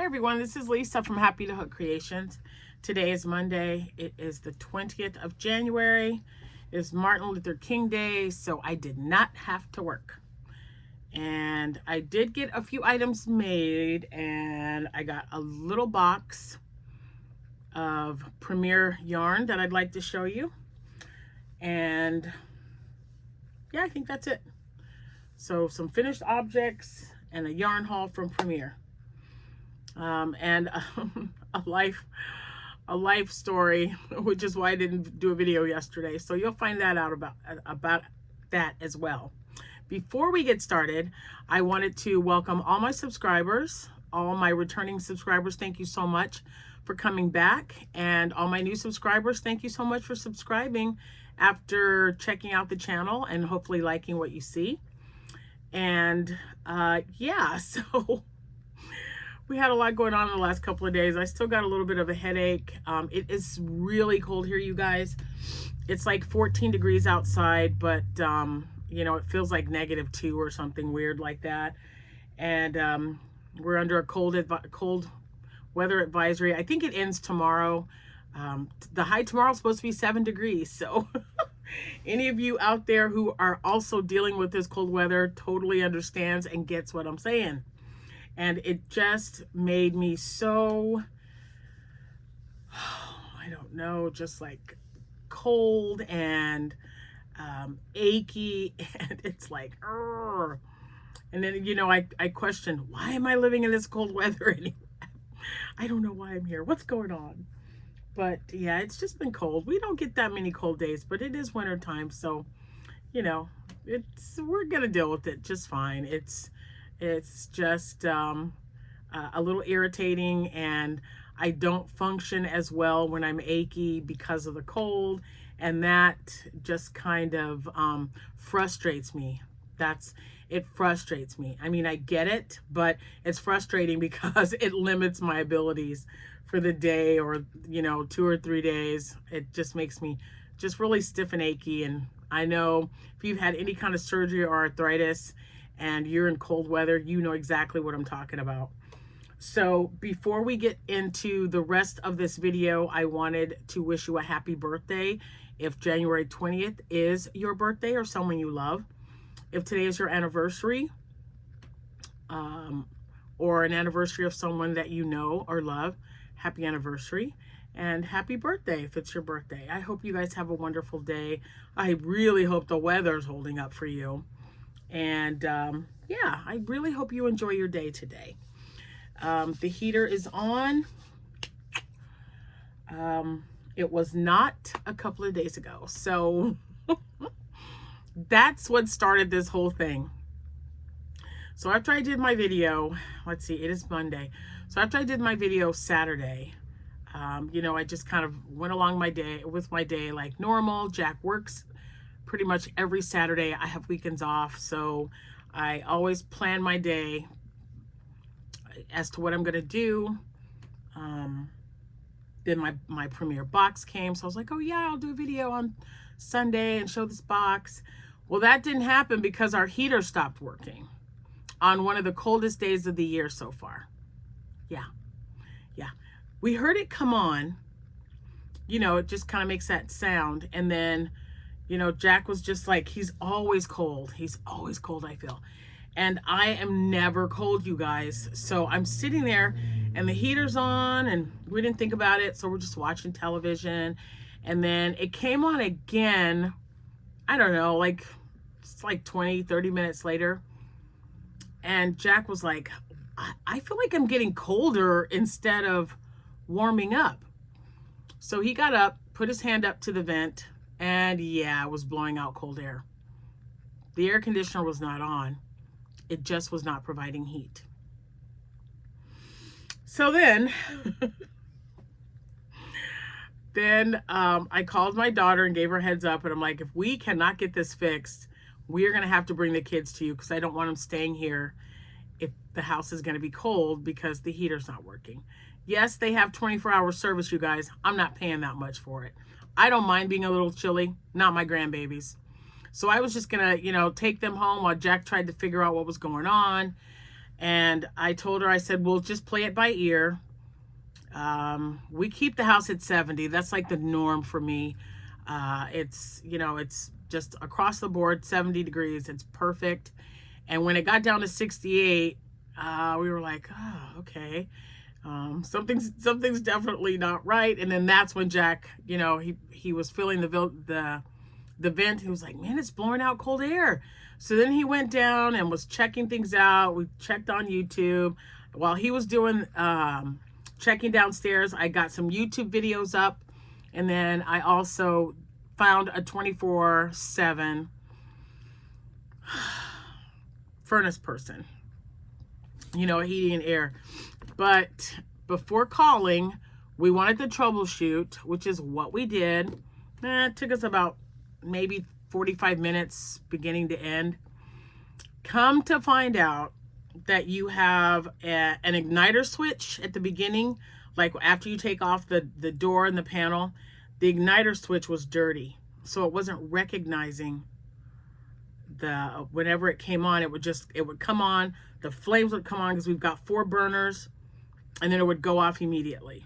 Hi everyone, this is Lisa from Happytohook Creations. Today is Monday. It is the 20th of January. It's Martin Luther King Day, so I did not have to work. And I did get a few items made, and I got a little box of Premier yarn that I'd like to show you. And yeah, I think that's it. So some finished objects and a yarn haul from Premier. And a life story, which is why I didn't do a video yesterday. So you'll find that out about that as well. Before we get started, I wanted to welcome all my subscribers, all my returning subscribers. Thank you so much for coming back, and all my new subscribers, thank you so much for subscribing after checking out the channel and hopefully liking what you see. And yeah, so we had a lot going on in the last couple of days. I still got a little bit of a headache. It is really cold here, you guys. It's like 14 degrees outside, but you know, it feels like -2 or something weird like that. And we're under a cold weather advisory. I think it ends tomorrow. The high tomorrow is supposed to be 7 degrees. So any of you out there who are also dealing with this cold weather totally understands and gets what I'm saying. And it just made me so, I don't know, just like cold and achy. And it's like, urgh. And then, you know, I questioned, why am I living in this cold weather anyway? I don't know why I'm here. What's going on? But yeah, it's just been cold. We don't get that many cold days, but it is winter time. So, you know, we're going to deal with it just fine. It's just a little irritating, and I don't function as well when I'm achy because of the cold, and that just kind of frustrates me. It frustrates me. I mean, I get it, but it's frustrating because it limits my abilities for the day, or, you know, 2 or 3 days. It just makes me just really stiff and achy. And I know if you've had any kind of surgery or arthritis and you're in cold weather, you know exactly what I'm talking about. So before we get into the rest of this video, I wanted to wish you a happy birthday. If January 20th is your birthday or someone you love, if today is your anniversary, or an anniversary of someone that you know or love, happy anniversary and happy birthday if it's your birthday. I hope you guys have a wonderful day. I really hope the weather's holding up for you. And yeah, I really hope you enjoy your day today. The heater is on. It was not a couple of days ago. So that's what started this whole thing. So after I did my video, let's see, it is Monday. So after I did my video Saturday, you know, I just kind of went along with my day like normal. Jack works pretty much every Saturday. I have weekends off, so I always plan my day as to what I'm gonna do. Then my Premier box came, so I was like, oh yeah, I'll do a video on Sunday and show this box. Well, that didn't happen because our heater stopped working on one of the coldest days of the year so far. Yeah. We heard it come on, you know, it just kind of makes that sound. And then, you know, Jack was just like, he's always cold. He's always cold, I feel. And I am never cold, you guys. So I'm sitting there and the heater's on and we didn't think about it. So we're just watching television. And then it came on again, I don't know, like it's like 20, 30 minutes later. And Jack was like, I feel like I'm getting colder instead of warming up. So he got up, put his hand up to the vent, and yeah, it was blowing out cold air. The air conditioner was not on. It just was not providing heat. So then, I called my daughter and gave her a heads up, and I'm like, if we cannot get this fixed, we are going to have to bring the kids to you because I don't want them staying here if the house is going to be cold because the heater's not working. Yes, they have 24-hour service, you guys. I'm not paying that much for it. I don't mind being a little chilly, not my grandbabies. So I was just going to, you know, take them home while Jack tried to figure out what was going on. And I told her, I said, we'll just play it by ear. We keep the house at 70. That's like the norm for me. It's, you know, it's just across the board, 70 degrees. It's perfect. And when it got down to 68, we were like, oh, okay. Something's definitely not right. And then that's when Jack, you know, he was feeling the vent. He was like, man, it's blowing out cold air. So then he went down and was checking things out. We checked on YouTube. While he was doing checking downstairs, I got some YouTube videos up. And then I also found a 24/7 furnace person, you know, heating and air. But before calling, we wanted to troubleshoot, which is what we did. It took us about maybe 45 minutes beginning to end. Come to find out that you have an igniter switch at the beginning, like after you take off the door and the panel, the igniter switch was dirty. So it wasn't recognizing whenever it came on, it would come on, the flames would come on because we've got 4 burners, and then it would go off immediately.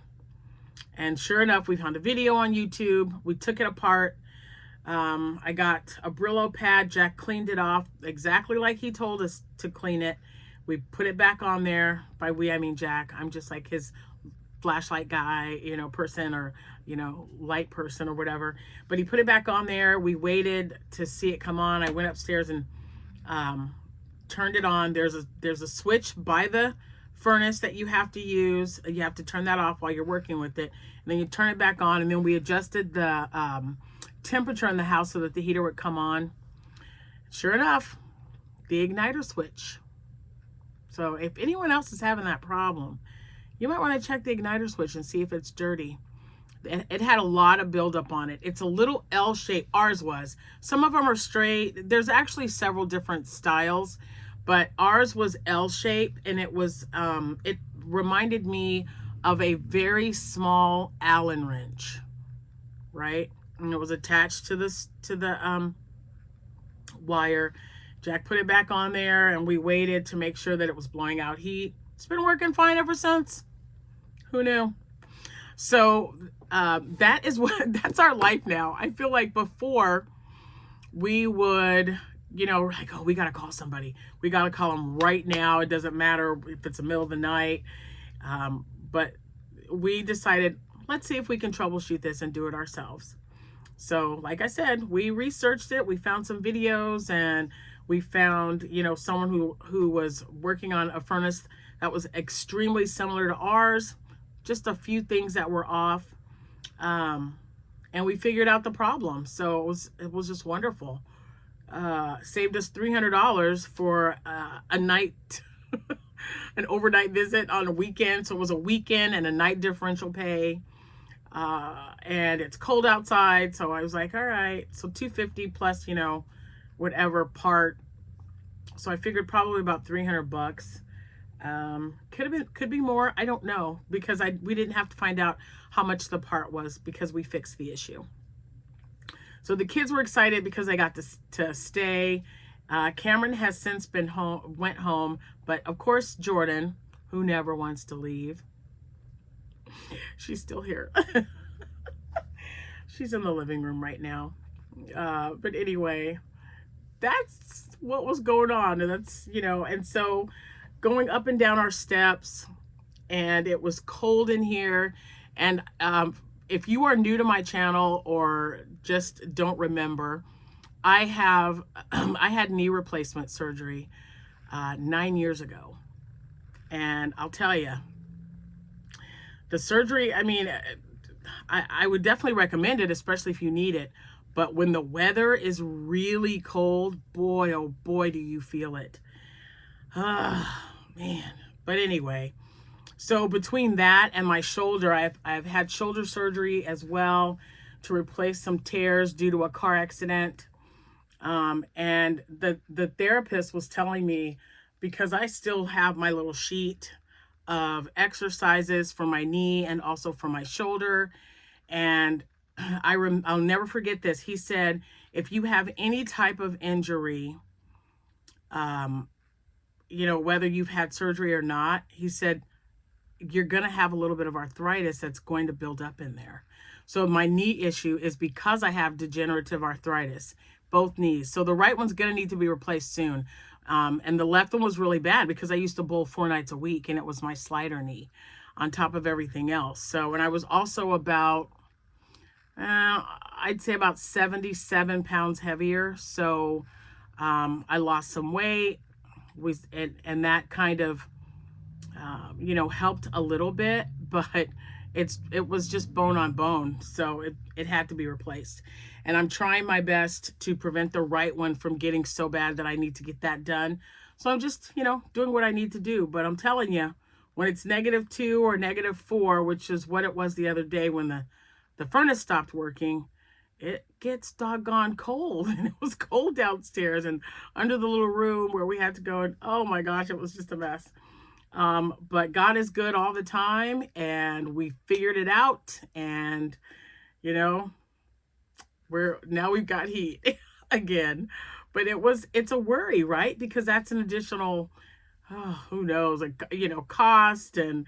And sure enough, we found a video on YouTube. We took it apart. I got a Brillo pad. Jack cleaned it off exactly like he told us to clean it. We put it back on there. By we, I mean Jack. I'm just like his flashlight guy, you know, person, or, you know, light person or whatever. But he put it back on there. We waited to see it come on. I went upstairs and turned it on. There's a switch by the furnace that you have to use. You have to turn that off while you're working with it. And then you turn it back on. And then we adjusted the temperature in the house so that the heater would come on. Sure enough, the igniter switch. So if anyone else is having that problem, you might want to check the igniter switch and see if it's dirty. It had a lot of buildup on it. It's a little L shape. Ours was. Some of them are straight. There's actually several different styles, but ours was L shaped, and it was it reminded me of a very small Allen wrench, right? And it was attached to the wire. Jack put it back on there, and we waited to make sure that it was blowing out heat. It's been working fine ever since. Who knew? So that's our life now. I feel like before we would, you know, like, oh, we got to call somebody. We got to call them right now. It doesn't matter if it's the middle of the night. But we decided, let's see if we can troubleshoot this and do it ourselves. So like I said, we researched it. We found some videos, and we found, you know, someone who was working on a furnace that was extremely similar to ours. Just a few things that were off. And we figured out the problem. So it was just wonderful. Saved us $300 for a night, an overnight visit on a weekend. So it was a weekend and a night differential pay. And it's cold outside. So I was like, all right, so $250 plus, you know, whatever part. So I figured probably about $300. Could be more. I don't know, because we didn't have to find out how much the part was because we fixed the issue. So the kids were excited because they got to stay. Cameron has since went home, but of course Jordan, who never wants to leave, she's still here. She's in the living room right now. But anyway, that's what was going on. And that's, you know, and so going up and down our steps, and it was cold in here. And if you are new to my channel or just don't remember, I had knee replacement surgery 9 years ago. And I'll tell you, the surgery, I mean, I would definitely recommend it, especially if you need it. But when the weather is really cold, boy, oh boy, do you feel it. Man. But anyway, so between that and my shoulder, I've had shoulder surgery as well to replace some tears due to a car accident. And the therapist was telling me, because I still have my little sheet of exercises for my knee and also for my shoulder. And I'll never forget this. He said, if you have any type of injury, you know, whether you've had surgery or not, he said, you're going to have a little bit of arthritis that's going to build up in there. So my knee issue is because I have degenerative arthritis, both knees. So the right one's going to need to be replaced soon. And the left one was really bad because I used to bowl 4 nights a week, and it was my slider knee on top of everything else. So, and I was also about, I'd say about 77 pounds heavier. So I lost some weight, and that kind of, you know, helped a little bit, but it was just bone on bone. So it had to be replaced. And I'm trying my best to prevent the right one from getting so bad that I need to get that done. So I'm just, you know, doing what I need to do. But I'm telling you, when it's -2 or -4, which is what it was the other day when the furnace stopped working, it gets doggone cold. And it was cold downstairs and under the little room where we had to go. And oh my gosh, it was just a mess. But God is good all the time, and we figured it out. And, you know, we've got heat again. But it's a worry, right? Because that's an additional, who knows, like, you know, cost and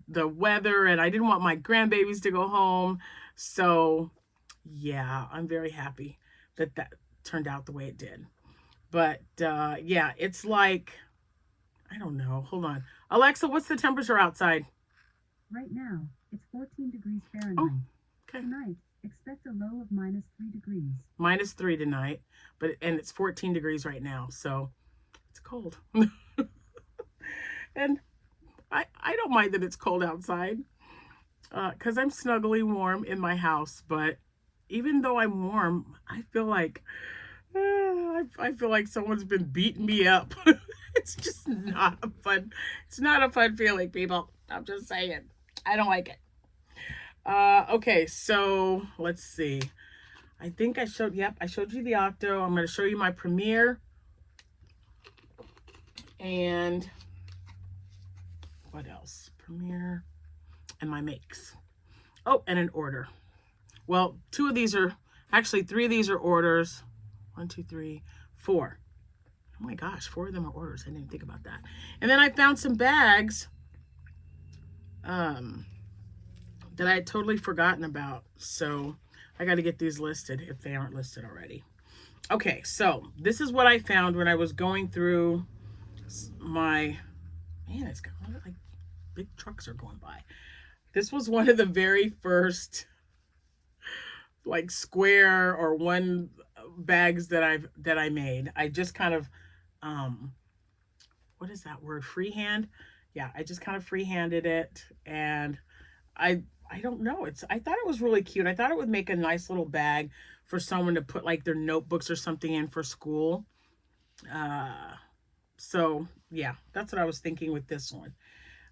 the weather. And I didn't want my grandbabies to go home. So yeah, I'm very happy that turned out the way it did. But yeah, it's like, I don't know. Hold on. Alexa, what's the temperature outside? Right now, it's 14 degrees Fahrenheit. Oh, okay. Tonight, expect a low of -3 degrees. -3 tonight, and it's 14 degrees right now, so it's cold. And I don't mind that it's cold outside, because I'm snugly warm in my house. But even though I'm warm, I feel like I feel like someone's been beating me up. It's just not a fun. It's not a fun feeling, people. I'm just saying. I don't like it. Okay, so let's see. I think I showed. Yep, I showed you the Octo. I'm going to show you my Premier. And what else? Premier and my makes. Oh, and an order. Well, 2 of these are actually 3 of these are orders. 1, 2, 3, 4. Oh my gosh, 4 of them are orders. I didn't even think about that. And then I found some bags that I had totally forgotten about. So I got to get these listed if they aren't listed already. Okay, so this is what I found when I was going through my, man, it's got like big trucks are going by. This was one of the very first like square or one bags that I made. I just kind of what is that word? Freehand? Yeah, I just kind of freehanded it, and I don't know. I thought it was really cute. I thought it would make a nice little bag for someone to put like their notebooks or something in for school. So yeah, that's what I was thinking with this one.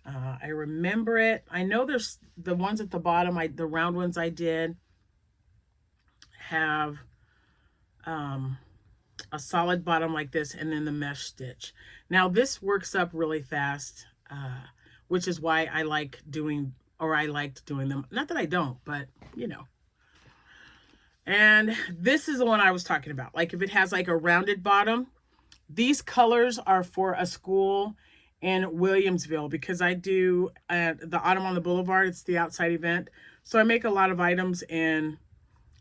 I remember it. I know there's the ones at the bottom, the round ones I did have a solid bottom like this, and then the mesh stitch. Now this works up really fast, which is why I liked doing them. Not that I don't, but you know. And this is the one I was talking about. Like if it has like a rounded bottom, these colors are for a school in Williamsville, because I do the Autumn on the Boulevard. It's the outside event. So I make a lot of items in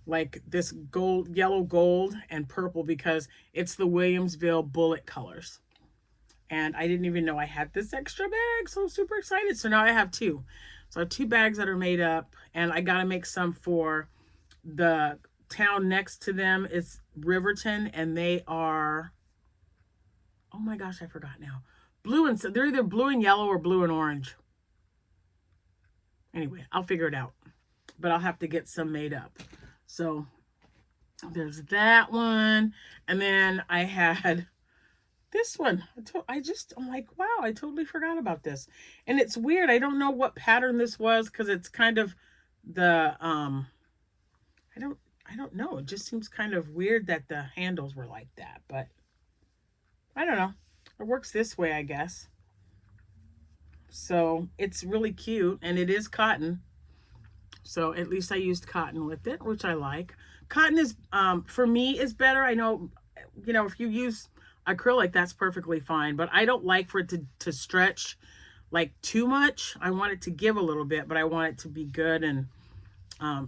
like this gold, yellow, gold, and purple, because it's the Williamsville bullet colors. And I didn't even know I had this extra bag, so I'm super excited. So now I have 2. So I have 2 bags that are made up, and I got to make some for the town next to them. It's Riverton, and they are, oh my gosh, I forgot now. They're either blue and yellow or blue and orange. Anyway, I'll figure it out, but I'll have to get some made up. So there's that one. And then I had this one. I'm like, wow, I totally forgot about this. And it's weird. I don't know what pattern this was, because it's kind of the, I don't know. It just seems kind of weird that the handles were like that, but I don't know. It works this way, I guess. So it's really cute, and it is cotton. So at least I used cotton with it, which I like. Cotton is, for me, is better. I know, you know, if you use acrylic, that's perfectly fine. But I don't like for it to stretch like too much. I want it to give a little bit, but I want it to be good and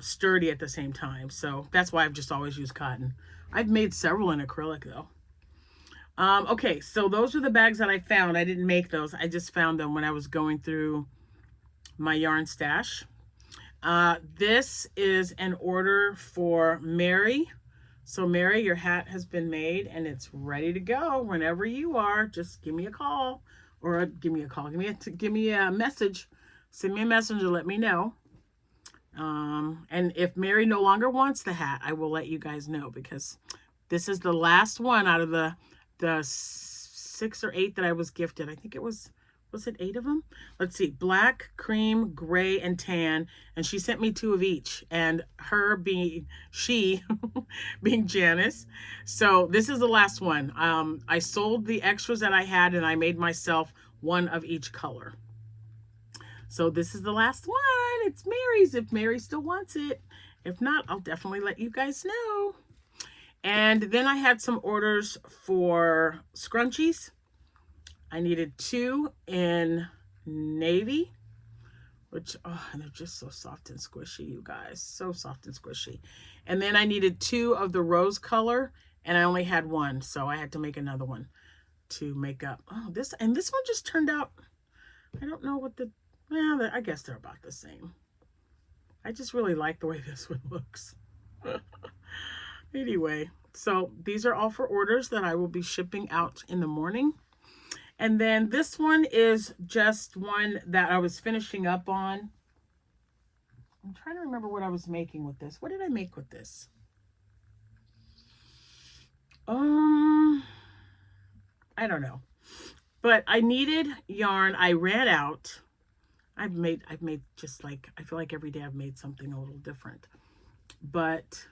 sturdy at the same time. So that's why I've just always used cotton. I've made several in acrylic though. Okay, so those are the bags that I found. I didn't make those. I just found them when I was going through my yarn stash. This is an order for Mary. So Mary, your hat has been made and it's ready to go whenever you are. Just give me a call, or give me a message. Send me a message and let me know. And if Mary no longer wants the hat, I will let you guys know, because this is the last one out of the 6 or 8 that I was gifted. I think it was it 8 of them? Let's see, black, cream, gray, and tan. And she sent me 2 of each, and her being being Janice. So this is the last one. I sold the extras that I had, and I made myself one of each color. So this is the last one. It's Mary's, if Mary still wants it. If not, I'll definitely let you guys know. And then I had some orders for scrunchies. I needed 2 in navy, which, oh, and they're just so soft and squishy, you guys. So soft and squishy. And then I needed 2 of the rose color, and I only had 1, so I had to make another one to make up. Oh, this one just turned out, I don't know what I guess they're about the same. I just really like the way this one looks. Anyway, so these are all for orders that I will be shipping out in the morning. And then this one is just one that I was finishing up on. I'm trying to remember what I was making with this. What did I make with this? I don't know. But I needed yarn. I ran out. I've made just like, I feel like every day I've made something a little different. But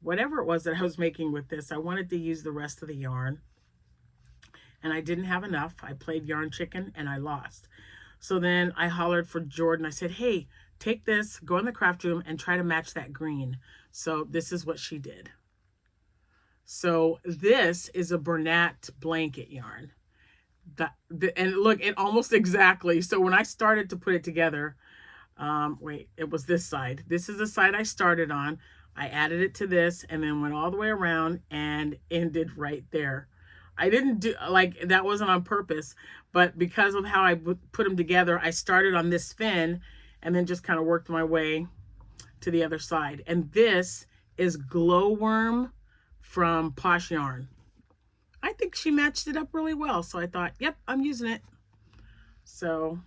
whatever it was that I was making with this, I wanted to use the rest of the yarn. And I didn't have enough. I played yarn chicken and I lost. So then I hollered for Jordan. I said, hey, take this, go in the craft room and try to match that green. So this is what she did. So this is a Bernat blanket yarn. And look, it almost exactly. So when I started to put it together, wait, it was this side. This is the side I started on. I added it to this and then went all the way around and ended right there. I didn't do, like, that wasn't on purpose, but because of how I put them together, I started on this fin and then just kind of worked my way to the other side. And this is Glowworm from Posh Yarn. I think she matched it up really well. So I thought, yep, I'm using it. So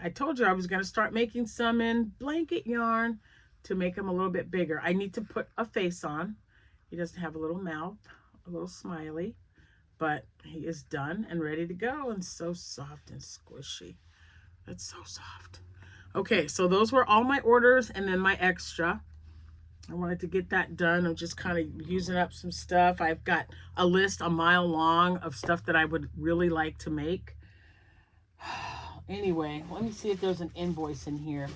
I told you I was going to start making some in blanket yarn to make them a little bit bigger. I need to put a face on. He doesn't have a little mouth, a little smiley. But he is done and ready to go, and so soft and squishy. It's so soft. Okay, so those were all my orders and then my extra. I wanted to get that done. I'm just kind of using up some stuff. I've got a list a mile long of stuff that I would really like to make. Anyway, let me see if there's an invoice in here.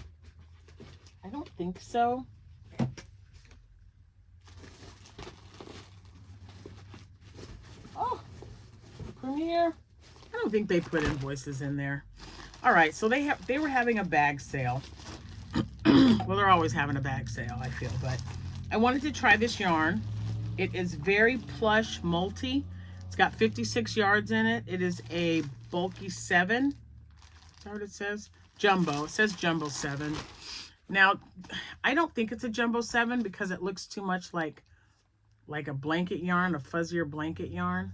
I don't think so. Premier. I don't think they put invoices in there. All right, so they were having a bag sale. Well, they're always having a bag sale, I feel, but I wanted to try this yarn. It is very plush multi. It's got 56 yards in it. It is a bulky 7. Is that what it says? Jumbo. It says Jumbo 7. Now, I don't think it's a Jumbo 7 because it looks too much like a blanket yarn, a fuzzier blanket yarn.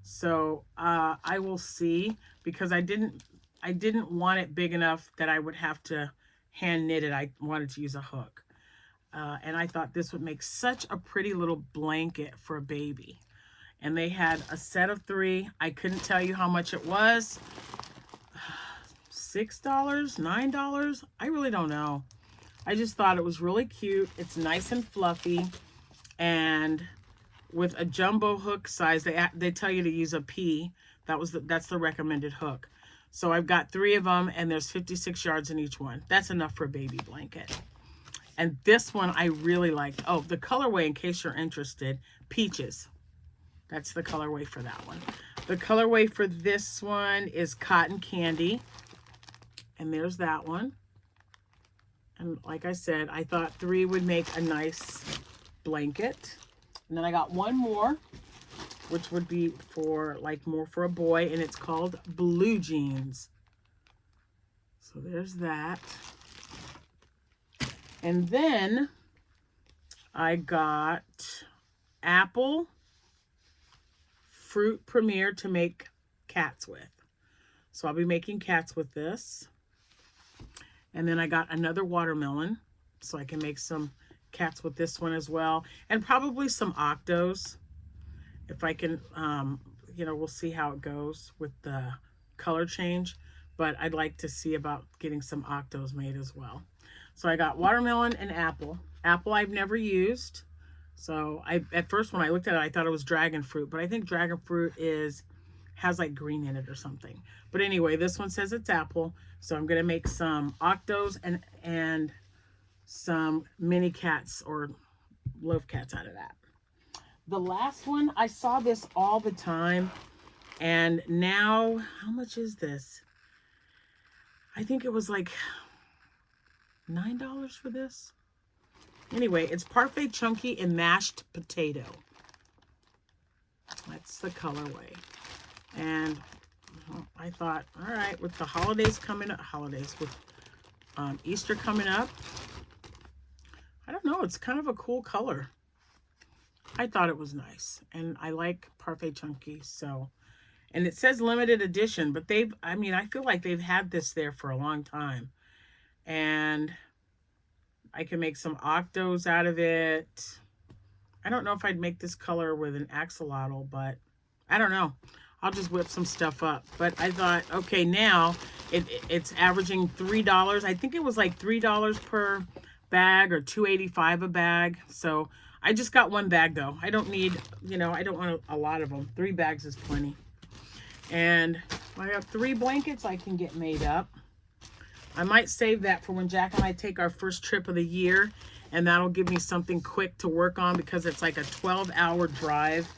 So I will see, because I didn't want it big enough that I would have to hand knit it. I wanted to use a hook. And I thought this would make such a pretty little blanket for a baby. And they had a set of 3. I couldn't tell you how much it was. $6, $9? I really don't know. I just thought it was really cute. It's nice and fluffy. And with a jumbo hook size, they tell you to use a P. That's the recommended hook. So I've got 3 of them, and there's 56 yards in each one. That's enough for a baby blanket. And this one I really liked. Oh, the colorway, in case you're interested, Peaches. That's the colorway for that one. The colorway for this one is Cotton Candy. And there's that one. And like I said, I thought 3 would make a nice blanket. And then I got one more, which would be for like more for a boy, and it's called Blue Jeans. So there's that. And then I got Apple Fruit Premier to make cats with. So I'll be making cats with this. And then I got another watermelon, so I can make some cats with this one as well. And probably some octos. If I can, you know, we'll see how it goes with the color change. But I'd like to see about getting some octos made as well. So I got watermelon and apple. Apple I've never used. So at first when I looked at it, I thought it was dragon fruit. But I think dragon fruit has like green in it or something. But anyway, this one says it's apple. So I'm going to make some octos and some mini cats or loaf cats out of that. The last one, I saw this all the time. And now, how much is this? I think it was like $9 for this. Anyway, it's Parfait Chunky and Mashed Potato. That's the colorway. And I thought, all right, with the holidays coming up, with Easter coming up, I don't know, it's kind of a cool color. I thought it was nice, and I like Parfait Chunky, so, and it says limited edition, but I feel like they've had this there for a long time, and I can make some octos out of it. I don't know if I'd make this color with an axolotl, but I don't know. I'll just whip some stuff up. But I thought, okay, now it's averaging $3. I think it was like $3 per bag or $2.85 a bag. So I just got one bag though. I don't need, you know, I don't want a lot of them. 3 bags is plenty. And I have 3 blankets I can get made up. I might save that for when Jack and I take our first trip of the year. And that'll give me something quick to work on because it's like a 12-hour drive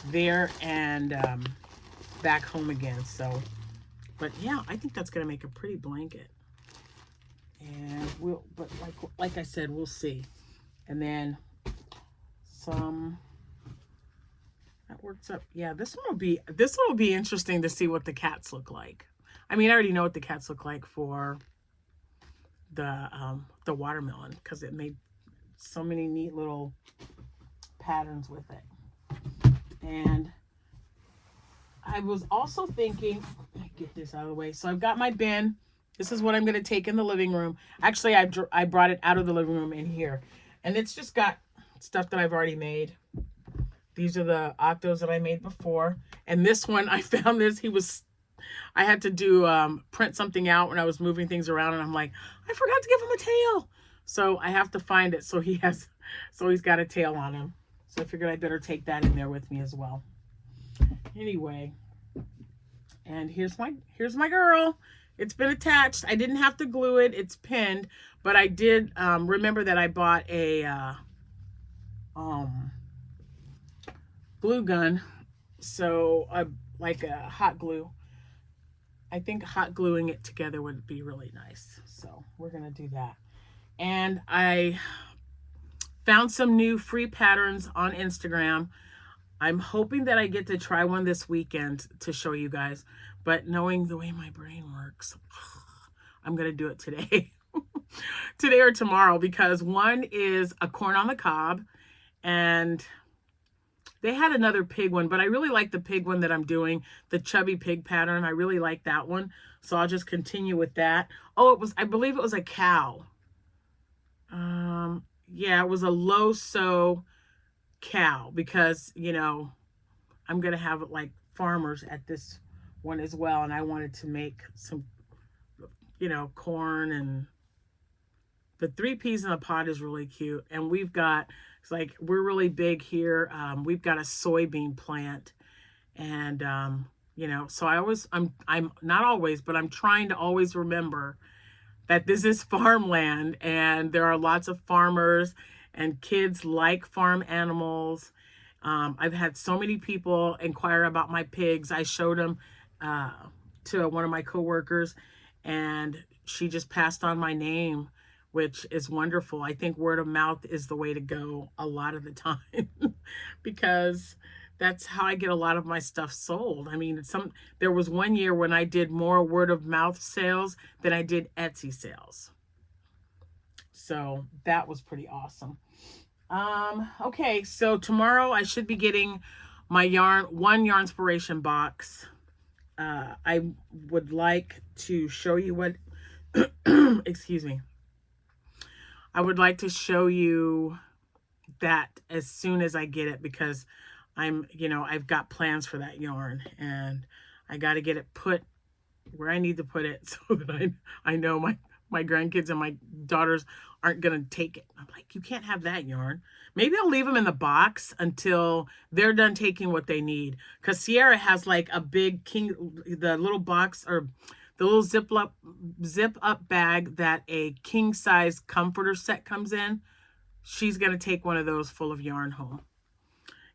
there and back home again. So, but yeah, I think that's gonna make a pretty blanket. And but like I said, we'll see. And then some, that works up. Yeah, this one will be interesting to see what the cats look like. I mean, I already know what the cats look like for the watermelon because it made so many neat little patterns with it. And I was also thinking, get this out of the way. So I've got my bin. This is what I'm going to take in the living room. Actually, I brought it out of the living room in here. And it's just got stuff that I've already made. These are the octos that I made before. And this one, I found this. I had to do, print something out when I was moving things around. And I'm like, I forgot to give him a tail. So I have to find it. So he's got a tail on him. So I figured I better take that in there with me as well. Anyway, and here's my girl. It's been attached. I didn't have to glue it. It's pinned, but I did remember that I bought a glue gun, so like a hot glue. I think hot gluing it together would be really nice. So we're gonna do that. And I found some new free patterns on Instagram. I'm hoping that I get to try one this weekend to show you guys, but knowing the way my brain works, I'm going to do it today. Today or tomorrow, because one is a corn on the cob, and they had another pig one, but I really like the pig one that I'm doing, the chubby pig pattern. I really like that one, so I'll just continue with that. Oh, I believe it was a cow. Yeah, it was a low sew cow, because you know I'm gonna have like farmers at this one as well, and I wanted to make some, you know, corn, and the 3 peas in a pod is really cute. And it's like we're really big here. We've got a soybean plant, and you know, so I'm not always, but I'm trying to always remember that this is farmland, and there are lots of farmers, and kids like farm animals. I've had so many people inquire about my pigs. I showed them to one of my coworkers, and she just passed on my name, which is wonderful. I think word of mouth is the way to go a lot of the time because that's how I get a lot of my stuff sold. I mean, there was one year when I did more word of mouth sales than I did Etsy sales. So that was pretty awesome. Okay, so tomorrow I should be getting my one yarn inspiration box. I would like to show you what, excuse me. I would like to show you that as soon as I get it, because I've got plans for that yarn, and I got to get it put where I need to put it so that I know my grandkids and my daughters aren't going to take it. I'm like, you can't have that yarn. Maybe I'll leave them in the box until they're done taking what they need. Because Sierra has like a big the little box, or the little zip up bag that a king size comforter set comes in. She's going to take one of those full of yarn home.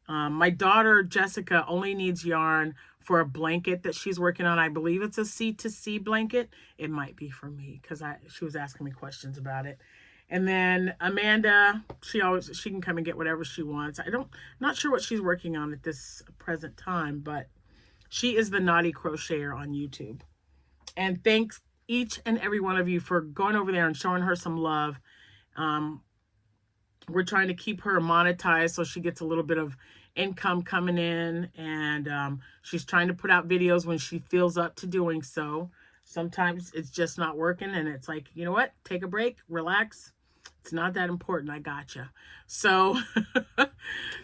My daughter, Jessica, only needs yarn for a blanket that she's working on. I believe it's a C2C blanket. It might be for me because she was asking me questions about it. And then Amanda, she can come and get whatever she wants. Not sure what she's working on at this present time, but she is the Naughty Crocheter on YouTube. And thanks each and every one of you for going over there and showing her some love. We're trying to keep her monetized so she gets a little bit of income coming in, and she's trying to put out videos when she feels up to doing so. Sometimes it's just not working, and it's like, you know what? Take a break, relax. It's not that important. I gotcha. So,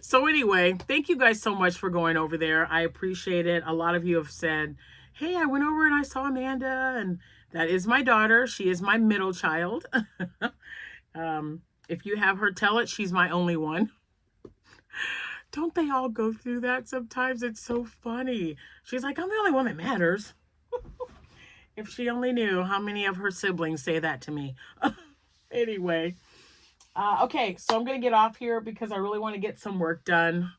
so anyway, thank you guys so much for going over there. I appreciate it. A lot of you have said, hey, I went over and I saw Amanda, and that is my daughter. She is my middle child. If you have her, tell it she's my only one. Don't they all go through that sometimes? It's so funny. She's like, I'm the only one that matters. If she only knew how many of her siblings say that to me. Anyway. Okay, so I'm going to get off here because I really want to get some work done.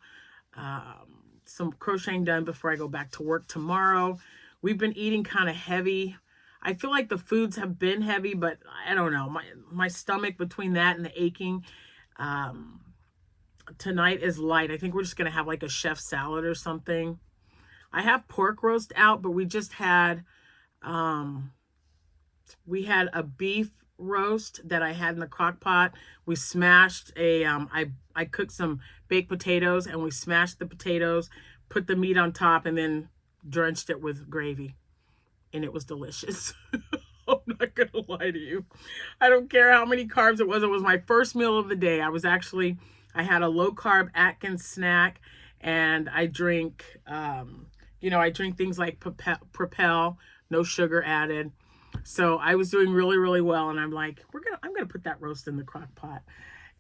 Some crocheting done before I go back to work tomorrow. We've been eating kind of heavy. I feel like the foods have been heavy, but I don't know. My stomach, between that and the aching, tonight is light. I think we're just going to have like a chef salad or something. I have pork roast out, but we just had, we had a beef roast that I had in the crock pot. We smashed I cooked some baked potatoes, and we smashed the potatoes, put the meat on top, and then drenched it with gravy. And it was delicious. I'm not going to lie to you. I don't care how many carbs it was. It was my first meal of the day. I had a low carb Atkins snack, and I drink, I drink things like Propel, no sugar added. So I was doing really, really well. And I'm like, I'm going to put that roast in the crock pot.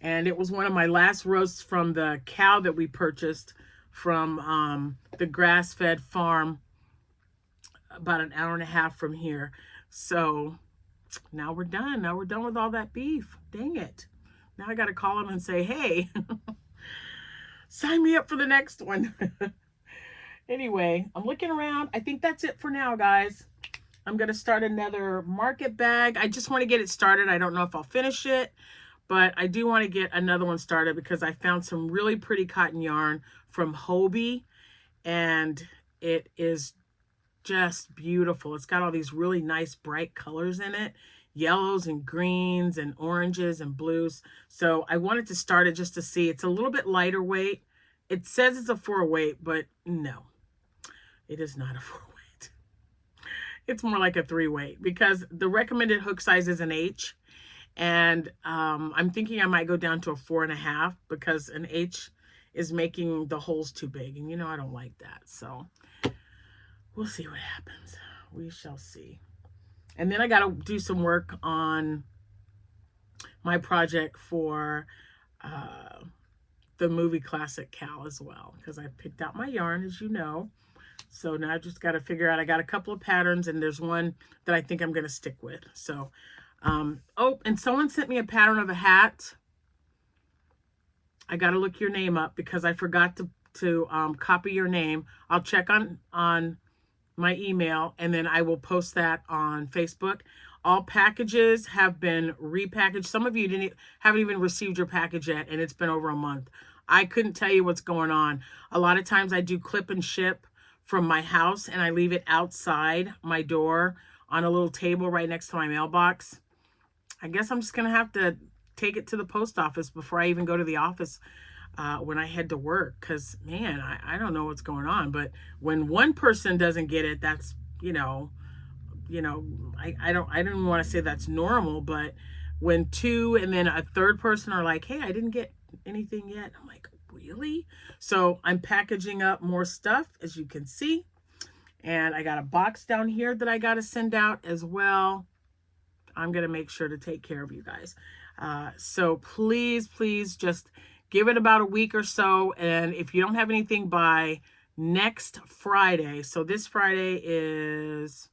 And it was one of my last roasts from the cow that we purchased from the grass-fed farm about an hour and a half from here. So now we're done. Now we're done with all that beef. Dang it. Now I got to call them and say, hey, sign me up for the next one. Anyway, I'm looking around. I think that's it for now, guys. I'm going to start another market bag. I just want to get it started. I don't know if I'll finish it, but I do want to get another one started because I found some really pretty cotton yarn from Hobie, and it is just beautiful. It's got all these really nice bright colors in it, yellows and greens and oranges and blues. So I wanted to start it just to see. It's a little bit lighter weight. It says it's a 4-weight, but no, it is not a 4-weight. It's more like a 3-weight because the recommended hook size is an H. And I'm thinking I might go down to a 4.5 because an H is making the holes too big. And I don't like that. So we'll see what happens. We shall see. And then I got to do some work on my project for the movie classic Cal as well, because I picked out my yarn, as you know. So now I just got to figure out, I got a couple of patterns, and there's one that I think I'm going to stick with. So, oh, and someone sent me a pattern of a hat. I got to look your name up because I forgot to copy your name. I'll check on my email, and then I will post that on Facebook. All packages have been repackaged. Some of you haven't even received your package yet, and it's been over a month. I couldn't tell you what's going on. A lot of times I do clip and ship from my house, and I leave it outside my door on a little table right next to my mailbox. I guess I'm just going to have to take it to the post office before I even go to the office when I head to work, because man, I don't know what's going on. But when one person doesn't get it, that's I don't want to say that's normal, but when two and then a third person are like, hey, I didn't get anything yet, I'm like, really? So I'm packaging up more stuff, as you can see, and I got a box down here that I got to send out as well. I'm going to make sure to take care of you guys. So please just give it about a week or so. And if you don't have anything by next Friday, so this Friday is,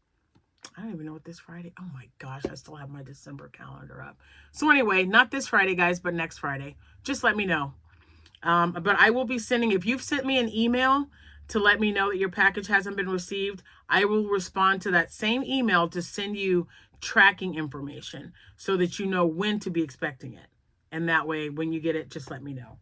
I don't even know what this Friday, oh my gosh, I still have my December calendar up. So anyway, not this Friday, guys, but next Friday. Just let me know. But I will be sending, if you've sent me an email to let me know that your package hasn't been received, I will respond to that same email to send you tracking information so that you know when to be expecting it. And that way, when you get it, just let me know.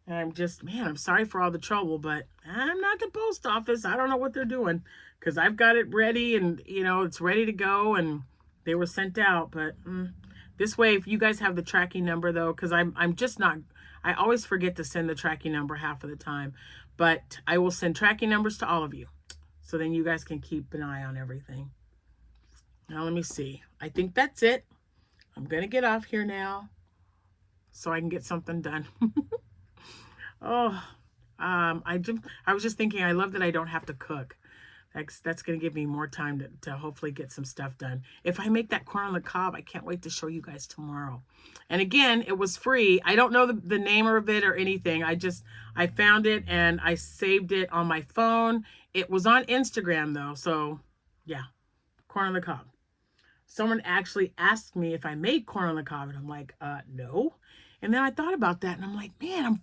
And I'm sorry for all the trouble, but I'm not the post office. I don't know what they're doing, because I've got it ready and, it's ready to go and they were sent out. But this way, if you guys have the tracking number, though, because I'm just not, I always forget to send the tracking number half of the time, but I will send tracking numbers to all of you. So then you guys can keep an eye on everything. Now, let me see. I think that's it. I'm going to get off here now so I can get something done. I was just thinking, I love that I don't have to cook. That's going to give me more time to hopefully get some stuff done. If I make that corn on the cob, I can't wait to show you guys tomorrow. And again, it was free. I don't know the name of it or anything. I found it and I saved it on my phone. It was on Instagram though. So yeah, corn on the cob. Someone actually asked me if I made corn on the cob, and I'm like, no. And then I thought about that, and I'm like, man,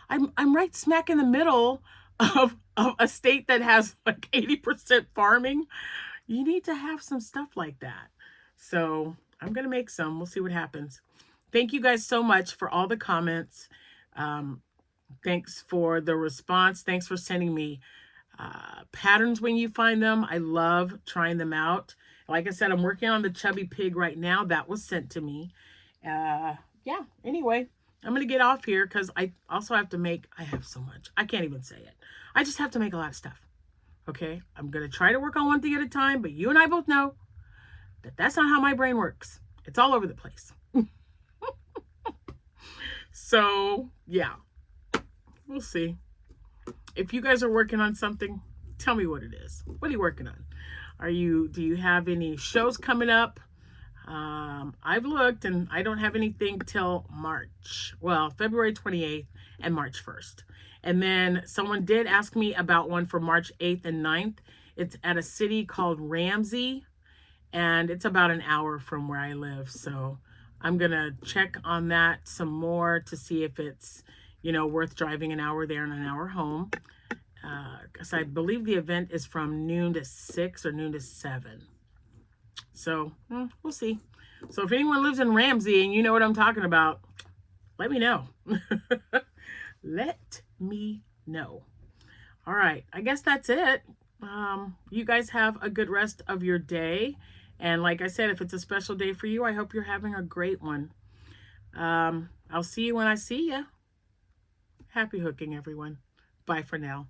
I'm right smack in the middle of a state that has like 80% farming. You need to have some stuff like that. So I'm going to make some. We'll see what happens. Thank you guys so much for all the comments. Thanks for the response. Thanks for sending me patterns when you find them. I love trying them out. Like I said, I'm working on the chubby pig right now. That was sent to me. Yeah, anyway, I'm going to get off here because I also have to make, I have so much. I can't even say it. I just have to make a lot of stuff. Okay, I'm going to try to work on one thing at a time, but you and I both know that that's not how my brain works. It's all over the place. So, yeah, we'll see. If you guys are working on something, tell me what it is. What are you working on? Do you have any shows coming up? I've looked and I don't have anything till March. Well, February 28th and March 1st. And then someone did ask me about one for March 8th and 9th. It's at a city called Ramsey, and it's about an hour from where I live. So I'm going to check on that some more to see if it's, worth driving an hour there and an hour home. Because I believe the event is from noon to 6 or noon to 7. So we'll see. So if anyone lives in Ramsey and you know what I'm talking about, let me know. Let me know. All right. I guess that's it. You guys have a good rest of your day. And like I said, if it's a special day for you, I hope you're having a great one. I'll see you when I see you. Happy hooking, everyone. Bye for now.